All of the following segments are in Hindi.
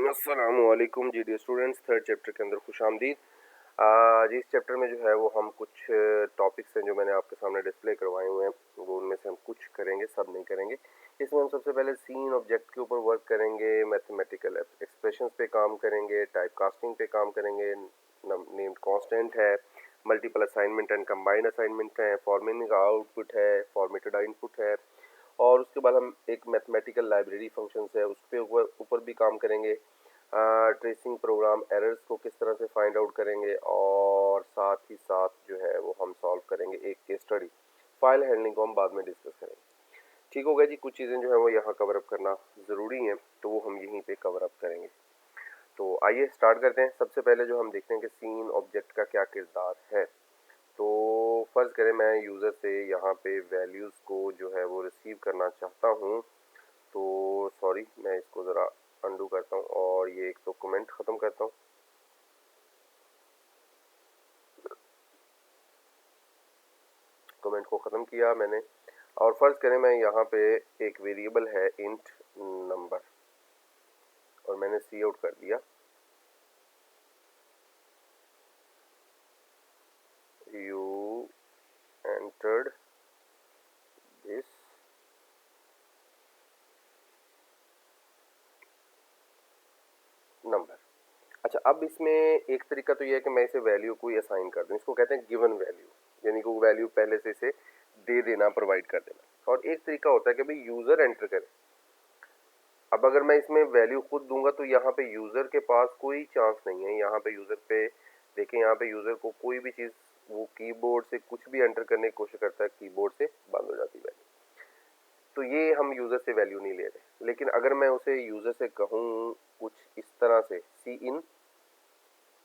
अस्सलामुअलैकुम जी स्टूडेंट्स, थर्ड चैप्टर के अंदर खुशामदीद। आज इस चैप्टर में जो है वो हम कुछ टॉपिक्स हैं जो मैंने आपके सामने डिस्प्ले करवाए हुए हैं, वो उनमें से हम कुछ करेंगे, सब नहीं करेंगे। इसमें हम सबसे पहले सीन ऑब्जेक्ट के ऊपर वर्क करेंगे, मैथमेटिकल एक्सप्रेशंस पे काम करेंगे, टाइप कास्टिंग पे काम करेंगे, नेम्ड कांस्टेंट है, multiple assignment and combined assignment है, फॉर्मेटिंग आउटपुट है, फॉर्मेटेड इनपुट है, और उसके बाद हम एक मैथमेटिकल लाइब्रेरी फंक्शंस है उस पर ऊपर भी काम करेंगे। ट्रेसिंग प्रोग्राम एरर्स को किस तरह से फाइंड आउट करेंगे, और साथ ही साथ जो है वो हम सॉल्व करेंगे एक केस स्टडी। फाइल हैंडलिंग को हम बाद में डिस्कस करेंगे। ठीक हो गया जी, कुछ चीज़ें जो है वो यहाँ कवर अप करना ज़रूरी हैं, तो वो हम यहीं पे कवर अप करेंगे। तो आइए स्टार्ट करते हैं। सबसे पहले जो हम देखते हैं कि सीन ऑब्जेक्ट का क्या किरदार है। तो फ़र्ज़ करें मैं यूज़र से यहाँ पे वैल्यूज़ को जो है वो रिसीव करना चाहता हूँ। तो सॉरी, मैं इसको ज़रा अंडू करता हूँ और ये एक तो कमेंट ख़त्म करता हूँ। कमेंट को ख़त्म किया मैंने, और फ़र्ज़ करें मैं यहाँ पे एक वेरिएबल है इंट नंबर, और मैंने सी आउट कर दिया। You entered this number. अच्छा, अब इसमें एक तरीका तो ये है कि मैं इसे वैल्यू कोई असाइन कर दूँ, इसको कहते हैं गिवन वैल्यू, यानी कि वो वैल्यू पहले से इसे दे देना, प्रोवाइड कर देना। और एक तरीका होता है कि भाई यूज़र एंटर करे। अब अगर मैं इसमें वैल्यू खुद दूंगा तो यहाँ पे यूज़र के पास कोई चांस नहीं है। यहाँ पे यूज़र पे देखें, यहाँ पे यूज़र को कोई भी चीज़, वो कीबोर्ड से कुछ भी एंटर करने की कोशिश करता है, कीबोर्ड से बंद हो जाती है वैल्यू। तो ये हम यूज़र से वैल्यू नहीं ले रहे। लेकिन अगर मैं उसे यूज़र से कहूँ कुछ इस तरह से, सी इन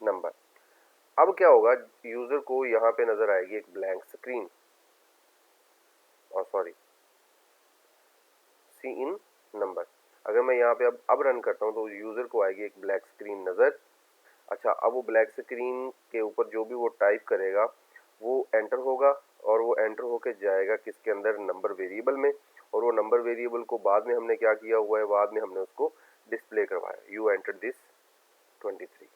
नंबर, अब क्या होगा, यूज़र को यहाँ पे नज़र आएगी एक ब्लैंक स्क्रीन, और सॉरी, सी इन नंबर। अगर मैं यहाँ पे अब रन करता हूँ तो यूज़र को आएगी एक ब्लैक स्क्रीन नज़र। अच्छा, अब वो ब्लैक स्क्रीन के ऊपर जो भी वो टाइप करेगा वो एंटर होगा, और वो एंटर होके जाएगा किसके अंदर, नंबर वेरिएबल में। और वो नंबर वेरिएबल को बाद में हमने क्या किया हुआ है, बाद में हमने उसको डिस्प्ले करवाया, यू एंटर दिस 23।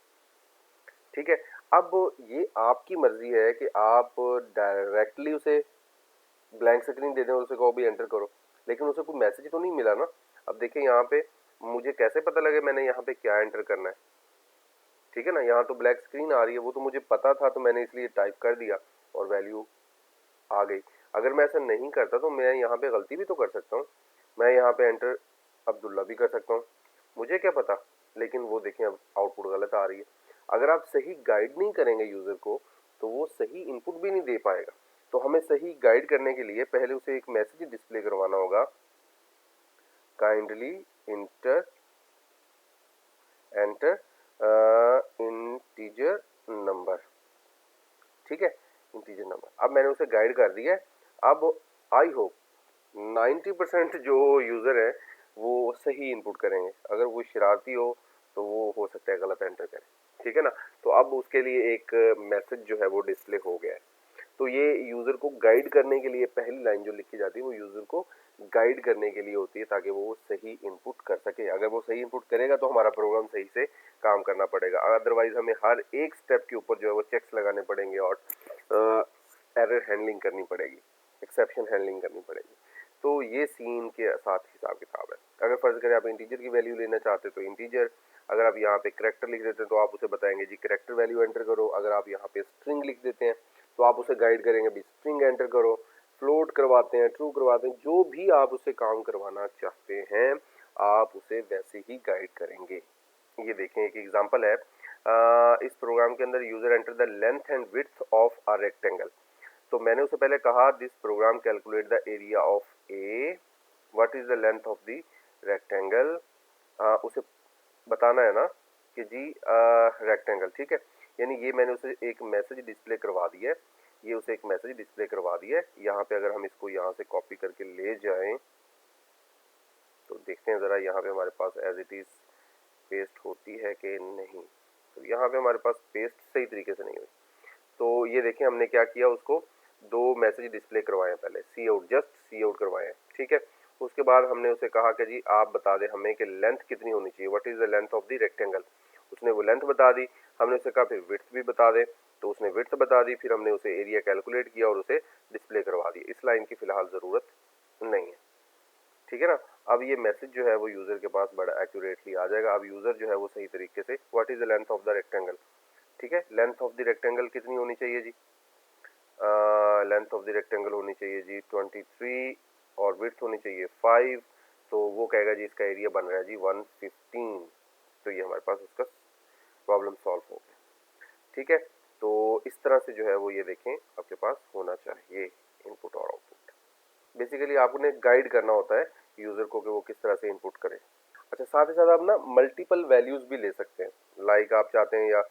ठीक है। अब ये आपकी मर्जी है कि आप डायरेक्टली उसे ब्लैंक स्क्रीन दे दें और उसे कहो भी एंटर करो, लेकिन उसे कोई मैसेज तो नहीं मिला ना। अब देखिए यहाँ पे मुझे कैसे पता लगे मैंने यहाँ पे क्या एंटर करना है। ठीक है ना, यहाँ तो ब्लैक स्क्रीन आ रही है, वो तो मुझे पता था, तो मैंने इसलिए टाइप कर दिया और वैल्यू आ गई। अगर मैं ऐसा नहीं करता तो मैं यहाँ पे गलती भी तो कर सकता हूँ। मैं यहाँ पे एंटर अब्दुल्ला भी कर सकता हूँ, मुझे क्या पता। लेकिन वो देखें अब आउटपुट गलत आ रही है। अगर आप सही गाइड नहीं करेंगे यूज़र को तो वो सही इनपुट भी नहीं दे पाएगा। तो हमें सही गाइड करने के लिए पहले उसे एक मैसेज डिस्प्ले करवाना होगा, काइंडली एंटर इंटीजर नंबर। ठीक है, इंटीजर नंबर। अब मैंने उसे गाइड कर दिया है। अब आई होप 90% जो यूज़र है वो सही इनपुट करेंगे। अगर वो शरारती तो वो हो सकता है गलत एंटर करें। ठीक है ना। तो अब उसके लिए एक मैसेज जो है वो डिस्प्ले हो गया है। तो ये यूज़र को गाइड करने के लिए पहली लाइन जो लिखी जाती है वो यूज़र को गाइड करने के लिए होती है, ताकि वो सही इनपुट कर सके। अगर वो सही इनपुट करेगा तो हमारा प्रोग्राम सही से काम करना पड़ेगा, अदरवाइज हमें हर एक स्टेप के ऊपर जो है वो चेक्स लगाने पड़ेंगे, और एरर हैंडलिंग करनी पड़ेगी, एक्सेप्शन हैंडलिंग करनी पड़ेगी। तो ये सीन के साथ हिसाब किताब है। अगर फर्ज करें आप इंटीजर की वैल्यू लेना चाहते तो इंटीजर, अगर आप यहाँ पे करेक्टर लिख देते हैं तो आप उसे बताएंगे जी करेक्टर वैल्यू एंटर करो। अगर आप यहाँ पे स्ट्रिंग लिख देते हैं तो आप उसे गाइड करेंगे भी स्ट्रिंग एंटर करो। फ्लोट करवाते हैं, ट्रू करवाते हैं, जो भी आप उसे काम करवाना चाहते हैं आप उसे वैसे ही गाइड करेंगे। ये देखें एक एग्जांपल है। इस प्रोग्राम के अंदर user enter the length and width of a rectangle. तो मैंने उसे पहले कहा this program calculate the area of a, what is the length of the rectangle. उसे बताना है ना कि जी रेक्टेंगल। ठीक है, यानी ये मैंने उसे एक मैसेज डिस्प्ले करवा दिया है, ये उसे एक मैसेज डिस्प्ले करवा दिया है। यहाँ पे अगर हम इसको यहाँ से कॉपी करके ले जाएं तो देखते हैं ज़रा यहाँ पे हमारे पास एज इट इज़ पेस्ट होती है कि नहीं। तो यहाँ पे हमारे पास पेस्ट सही तरीके से नहीं हुई। तो ये देखें हमने क्या किया, उसको दो मैसेज डिस्प्ले करवाए हैं, पहले सी आउट, जस्ट सी आउट करवाए हैं। ठीक है, उसके बाद हमने उसे कहा कि जी आप बता दें हमें कि लेंथ कितनी होनी चाहिए, what is the length of the rectangle. उसने वो लेंथ बता दी। हमने उसे कहा फिर विड्थ भी बता दे, तो उसने विड्थ बता दी। फिर हमने उसे एरिया कैलकुलेट किया और उसे डिस्प्ले करवा दिया। इस लाइन की फ़िलहाल ज़रूरत नहीं है, ठीक है ना। अब ये मैसेज जो है वो यूज़र के पास बड़ा एक्यूरेटली आ जाएगा। अब यूज़र जो है वो सही तरीके से what is the length of the rectangle, ठीक है, लेंथ ऑफ द रेक्टेंगल कितनी होनी चाहिए जी, लेंथ ऑफ द रेक्टेंगल होनी चाहिए जी 23 और विड्थ होनी चाहिए 5। तो वो कहेगा जी इसका एरिया बन रहा है जी 115। तो ये हमारे पास उसका प्रॉब्लम सॉल्व हो गया, ठीक है। तो इस तरह से जो है वो ये देखें आपके पास होना चाहिए इनपुट और आउटपुट। बेसिकली आपने गाइड करना होता है यूज़र को कि वो किस तरह से इनपुट करे। अच्छा, साथ ही साथ आप ना मल्टीपल वैल्यूज़ भी ले सकते हैं। लाइक आप चाहते हैं या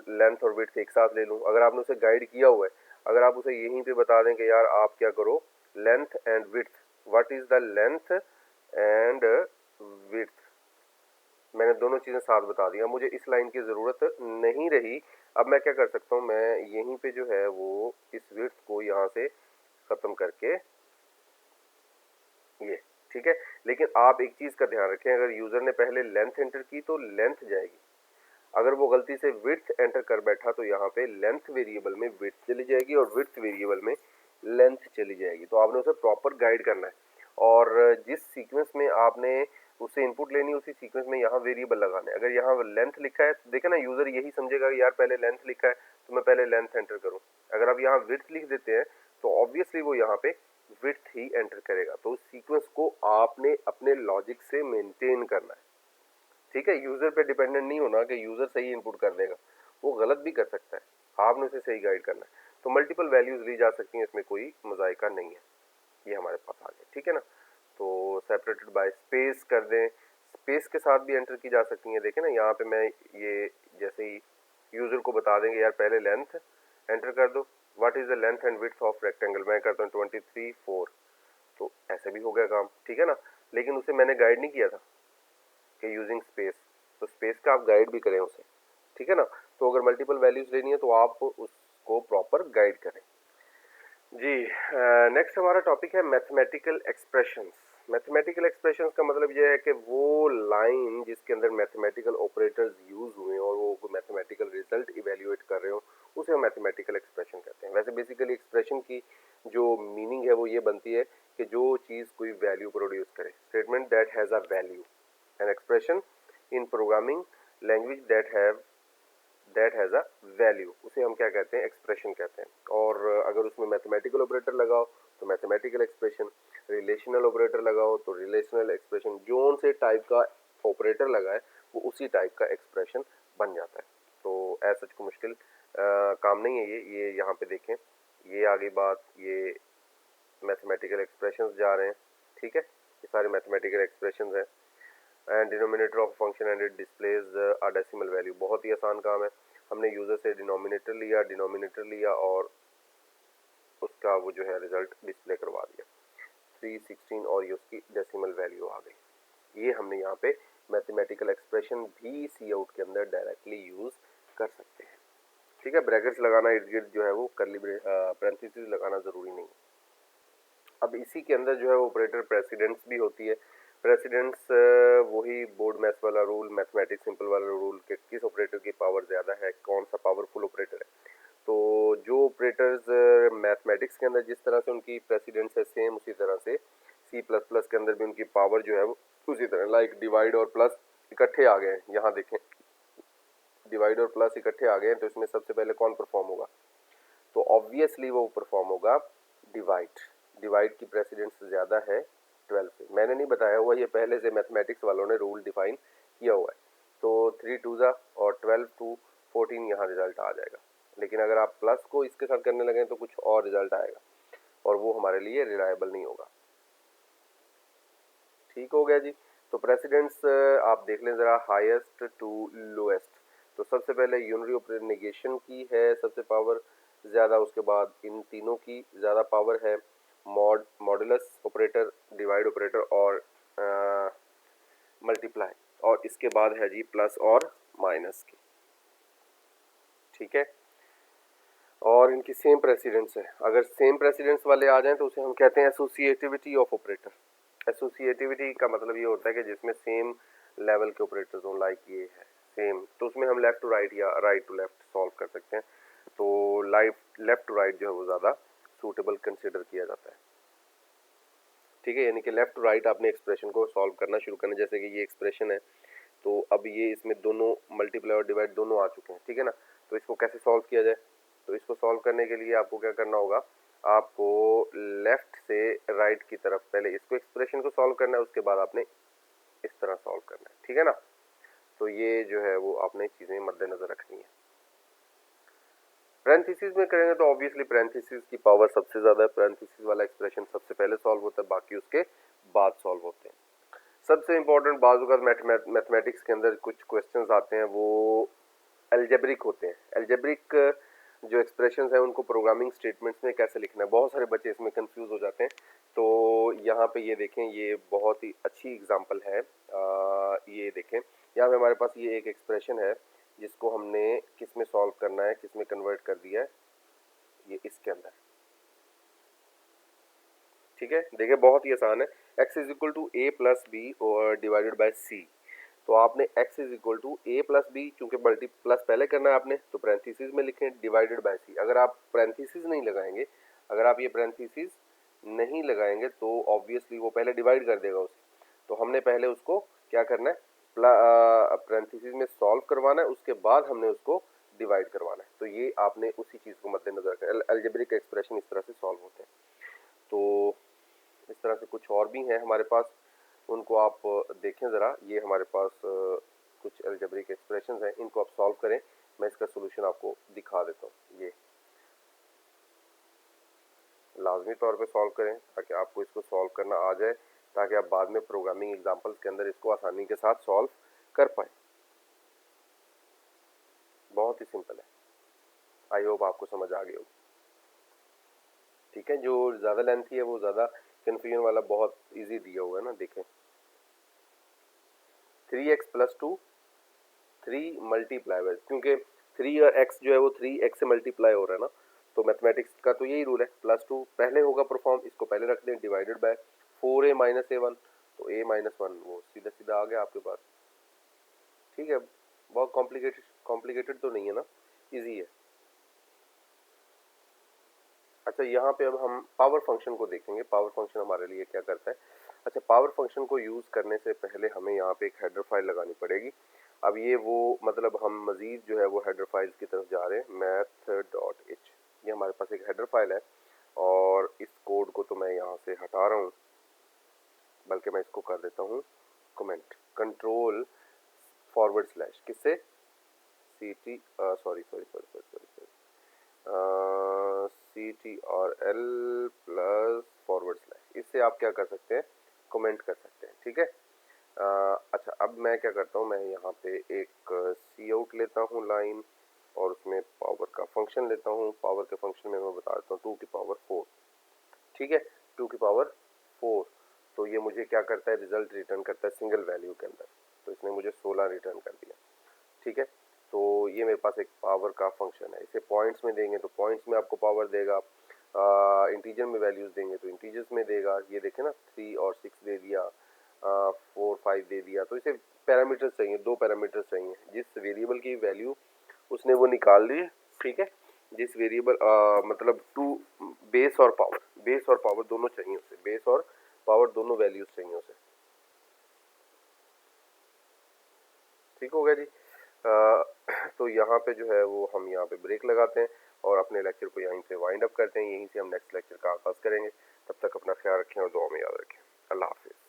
लेंथ और विड्थ एक साथ ले लूँ। अगर आपने उसे गाइड किया हुआ है, अगर आप उसे यहीं पे बता दें कि यार आप क्या करो, length and width, what is the length and width, मैंने दोनों चीज़ें साथ बता दी। अब मुझे इस लाइन की ज़रूरत नहीं रही। अब मैं क्या कर सकता हूँ, मैं यहीं पे जो है वो इस विड्थ को यहाँ से ख़त्म करके ये, ठीक है। लेकिन आप एक चीज़ का ध्यान रखें, अगर यूज़र ने पहले लेंथ एंटर की तो लेंथ जाएगी। अगर वो गलती से विड्थ एंटर कर बैठा तो यहाँ पे लेंथ वेरिएबल में विड्थ चली जाएगी और विड्थ वेरिएबल में लेंथ चली जाएगी। तो आपने उसे प्रॉपर गाइड करना है और जिस सीक्वेंस में आपने उससे इनपुट लेनी है उसी सीक्वेंस में यहाँ वेरिएबल लगाना है। अगर यहाँ लेंथ लिखा है तो देखे ना, यूज़र यही समझेगा कि यार पहले लेंथ लिखा है तो मैं पहले लेंथ एंटर करूँ। अगर आप यहाँ विड्थ लिख देते हैं तो ऑब्वियसली वो यहाँ पे विड्थ ही एंटर करेगा। तो उस सीक्वेंस को आपने अपने लॉजिक से मेंटेन करना है, ठीक है। यूज़र पे डिपेंडेंट नहीं होना कि यूज़र सही इनपुट कर देगा, वो गलत भी कर सकता है, आपने उसे सही गाइड करना है। तो मल्टीपल वैल्यूज़ ली जा सकती हैं, इसमें कोई मजाइका नहीं है। ये हमारे पास आ गया, ठीक है ना। तो सेपरेटेड बाय स्पेस कर दें, स्पेस के साथ भी एंटर की जा सकती हैं। देखें ना यहाँ पे मैं ये जैसे ही यूज़र को बता देंगे यार पहले लेंथ एंटर कर दो, what is the length and width of rectangle, मैं करता हूँ 23 4, तो ऐसे भी हो गया काम, ठीक है ना। लेकिन उसे मैंने गाइड नहीं किया था कि यूजिंग स्पेस, तो स्पेस का आप गाइड भी करें उसे, ठीक है ना। तो अगर मल्टीपल वैल्यूज लेनी है तो आप उसको प्रॉपर गाइड करें जी। नेक्स्ट हमारा टॉपिक है मैथमेटिकल एक्सप्रेशंस। मैथमेटिकल एक्सप्रेशंस का मतलब ये है कि वो लाइन जिसके अंदर मैथमेटिकल ऑपरेटर्स यूज हुए और वो मैथमेटिकल रिजल्ट इवेल्युएट कर रहे हो, उसे हम मैथमेटिकल एक्सप्रेशन कहते हैं। वैसे बेसिकली एक्सप्रेशन की जो मीनिंग है वो ये बनती है कि जो चीज़ कोई वैल्यू प्रोड्यूस करे, statement that has a value, an expression in programming language that has a value, उसे हम क्या कहते हैं, एक्सप्रेशन कहते हैं। और अगर उसमें मैथमेटिकल ऑपरेटर लगाओ तो मैथमेटिकल एक्सप्रेशन, रिलेशनल ऑपरेटर लगाओ तो रिलेशनल एक्सप्रेशन, जोन से टाइप का ऑपरेटर लगाए वो उसी टाइप का एक्सप्रेशन बन जाता है। तो ऐसा कोई मुश्किल काम नहीं है। ये यहाँ पे देखें, ये आगे बात, ये मैथमेटिकल एक्सप्रेशंस जा रहे हैं, ठीक है। ये सारे मैथमेटिकल एक्सप्रेशंस हैं। And denominator of function and it displays a decimal value, बहुत ही आसान काम है। हमने यूज़र से डिनोमिनेटर लिया और उसका वो जो है रिजल्ट डिस्प्ले करवा दिया 316 और ये उसकी डेसिमल वैल्यू आ गई। ये हमने यहाँ पे मैथमेटिकल एक्सप्रेशन भी सी आउट के अंदर डायरेक्टली यूज़ कर सकते हैं, ठीक है। ब्रैकेट्स लगाना इर्द गिर्द जो है वो कर्ली पैरेंथेसिस लगाना ज़रूरी नहीं। अब इसी के अंदर जो है वो ऑपरेटर प्रेसिडेंस भी होती है। प्रेसिडेंस वही बोर्ड मैथ्स वाला रूल, मैथमेटिक्स सिंपल वाला रूल कि किस ऑपरेटर की पावर ज़्यादा है, कौन सा पावरफुल ऑपरेटर है। तो जो ऑपरेटर्स मैथमेटिक्स के अंदर जिस तरह से उनकी प्रेसिडेंस है, सेम उसी तरह से सी प्लस प्लस के अंदर भी उनकी पावर जो है वो उसी तरह, लाइक डिवाइड और प्लस इकट्ठे आ गए हैं। यहाँ देखें, डिवाइड और प्लस इकट्ठे आ गए हैं तो इसमें सबसे पहले कौन परफॉर्म होगा, तो ऑब्वियसली वो परफॉर्म होगा डिवाइड। डिवाइड की प्रेसिडेंस ज़्यादा है 12 से, मैंने नहीं बताया हुआ, ये पहले से मैथमेटिक्स वालों ने रूल डिफाइन किया हुआ है। तो 3 2 और 12 2 14 यहाँ रिजल्ट आ जाएगा। लेकिन अगर आप प्लस को इसके साथ करने लगे तो कुछ और रिजल्ट आएगा और वो हमारे लिए रिलायबल नहीं होगा, ठीक हो गया जी। तो प्रेसिडेंस आप देख लें ज़रा, हाईएस्ट टू लोएस्ट। तो सबसे पहले यूनरी ऑपरेटर नेगेशन की है सबसे पावर ज़्यादा, उसके बाद इन तीनों की ज़्यादा पावर है, मॉडुलस ऑपरेटर, डिवाइड ऑपरेटर और मल्टीप्लाई, और इसके बाद है जी प्लस और माइनस की, ठीक है। और इनकी सेम प्रेसिडेंस है। अगर सेम प्रेसिडेंस वाले आ जाएं तो उसे हम कहते हैं एसोसिएटिविटी ऑफ ऑपरेटर। एसोसिएटिविटी का मतलब ये होता है कि जिसमें सेम लेवल के ऑपरेटर्स हों, लाइक ये है सेम, तो उसमें हम लेफ्ट टू राइट या राइट टू लेफ्ट सॉल्व कर सकते हैं। तो लेफ्ट टू राइट जो है वो ज़्यादा सूटेबल कंसिडर किया जाता है। ठीक है, यानी कि लेफ्ट टू राइट आपने एक्सप्रेशन को सॉल्व करना शुरू करना। जैसे कि ये एक्सप्रेशन है, तो अब ये इसमें दोनों मल्टीप्लाई और डिवाइड दोनों आ चुके हैं, ठीक है ना। तो इसको कैसे सॉल्व किया जाए? तो इसको सॉल्व करने के लिए आपको क्या करना होगा, आपको लेफ्ट से राइट की तरफ पहले इसको एक्सप्रेशन को सॉल्व करना है, उसके बाद आपने इस तरह सॉल्व करना है, ठीक है ना। तो ये जो है वो आपने चीज़ें मद्देनजर रखनी है। पैरेंथेसिस में करेंगे तो ऑब्वियसली पैरेंथेसिस की पावर सबसे ज़्यादा है, पैरेंथेसिस वाला एक्सप्रेशन सबसे पहले सॉल्व होता है, बाकी उसके बाद सॉल्व होते हैं। सबसे इंपॉर्टेंट बाजू का मैथमेटिक्स के अंदर कुछ क्वेश्चंस आते हैं, वो एल्जेब्रिक होते हैं। एल्जेब्रिक जो एक्सप्रेशंस हैं उनको प्रोग्रामिंग स्टेटमेंट्स में कैसे लिखना है, बहुत सारे बच्चे इसमें कंफ्यूज हो जाते हैं। तो यहाँ पे ये देखें, ये बहुत ही अच्छी एग्जांपल है। ये देखें, यहाँ पे हमारे पास ये एक एक्सप्रेशन है जिसको हमने किस में सॉल्व करना है, किस में कन्वर्ट कर दिया है, ये इसके अंदर। ठीक है, देखिए बहुत ही आसान है। x is equal to A plus B और डिवाइडेड बाय सी। तो आपने x is equal to A plus B, चूंकि मल्टी प्लस पहले करना है आपने, तो पैरेंथेसिस में लिखें डिवाइडेड बाय सी। अगर आप पैरेंथेसिस नहीं लगाएंगे, अगर आप ये पैरेंथेसिस नहीं लगाएंगे तो ऑब्वियसली वो पहले डिवाइड कर देगा उसे। तो हमने पहले उसको क्या करना है, पैरेंथेसिस में सॉल्व करवाना है, उसके बाद हमने उसको डिवाइड करवाना है। तो ये आपने उसी चीज़ को मद्देनजर रखना। अलजेब्रिक एक्सप्रेशन इस तरह से सॉल्व होते हैं। तो इस तरह से कुछ और भी हैं हमारे पास, उनको आप देखें ज़रा। ये हमारे पास कुछ अलजेब्रिक एक्सप्रेशंस हैं, इनको आप सॉल्व करें। मैं इसका सोल्यूशन आपको दिखा देता हूँ। ये लाजमी तौर पे सॉल्व करें ताकि आपको इसको सॉल्व करना आ जाए, ताकि आप बाद में प्रोग्रामिंग एग्जांपल्स के अंदर इसको आसानी के साथ सॉल्व कर पाएँ। बहुत ही सिंपल है, आई होप आपको समझ आ गई होगी। ठीक है, जो ज़्यादा लेंथी है वो ज़्यादा कन्फ्यूजन वाला बहुत ईजी दिया हुआ है ना। देखें, 3x प्लस 2 3 मल्टीप्लाई बाय, क्योंकि 3 और x जो है वो 3x से मल्टीप्लाई हो रहा है ना, तो मैथमेटिक्स का तो यही रूल है, प्लस 2 पहले होगा परफॉर्म, इसको पहले रख दें, divided by 4a minus a1, तो a माइनस 1 वो सीधा सीधा आ गया आपके पास। ठीक है, बहुत कॉम्प्लिकेटेड तो नहीं है ना, इजी है। अच्छा, यहाँ पे अब हम पावर फंक्शन को देखेंगे, पावर फंक्शन हमारे लिए क्या करता है। अच्छा, पावर फंक्शन को यूज़ करने से पहले हमें यहाँ पे एक हेडर फाइल लगानी पड़ेगी। अब ये वो मतलब हम मज़ीद जो है वो हेडर फाइल की तरफ जा रहे हैं, math.h। ये हमारे पास एक हेडर फाइल है और इस कोड को तो मैं यहाँ से हटा रहा हूँ, बल्कि मैं इसको कर देता हूँ कमेंट, कंट्रोल फॉरवर्ड स्लैश, किससे, CTRL प्लस फॉरवर्ड स्लैश, इससे आप क्या कर सकते हैं, कमेंट कर सकते हैं। ठीक है, अच्छा, अब मैं क्या करता हूँ, मैं यहाँ पे एक सी आउट लेता हूँ लाइन और उसमें पावर का फंक्शन लेता हूँ। पावर के फंक्शन में मैं बता देता हूँ 2 की पावर 4। ठीक है, 2 की पावर 4, तो ये मुझे क्या करता है, रिजल्ट रिटर्न करता है सिंगल वैल्यू के अंदर। तो इसने मुझे 16 रिटर्न कर दिया। ठीक है, तो ये मेरे पास एक पावर का फंक्शन है। इसे पॉइंट्स में देंगे तो पॉइंट्स में आपको पावर देगा, इंटीजर में वैल्यूज देंगे तो इंटीजर्स में देगा। ये देखें ना, 3 और 6 दे दिया, 4 5 दे दिया। तो इसे पैरामीटर्स चाहिए, 2 पैरामीटर्स चाहिए, जिस वेरिएबल की वैल्यू उसने वो निकाल ली। ठीक है, जिस वेरिएबल मतलब 2 बेस और पावर दोनों चाहिए उसे, बेस और पावर दोनों वैल्यूज चाहिए उसे। ठीक हो गया जी। तो यहाँ पे जो है वो हम यहाँ पे ब्रेक लगाते हैं और अपने लेक्चर को यहीं से वाइंड अप करते हैं। यहीं से हम नेक्स्ट लेक्चर का आगाज़ करेंगे। तब तक अपना ख्याल रखें और दुआ में याद रखें। अल्लाह हाफिज़।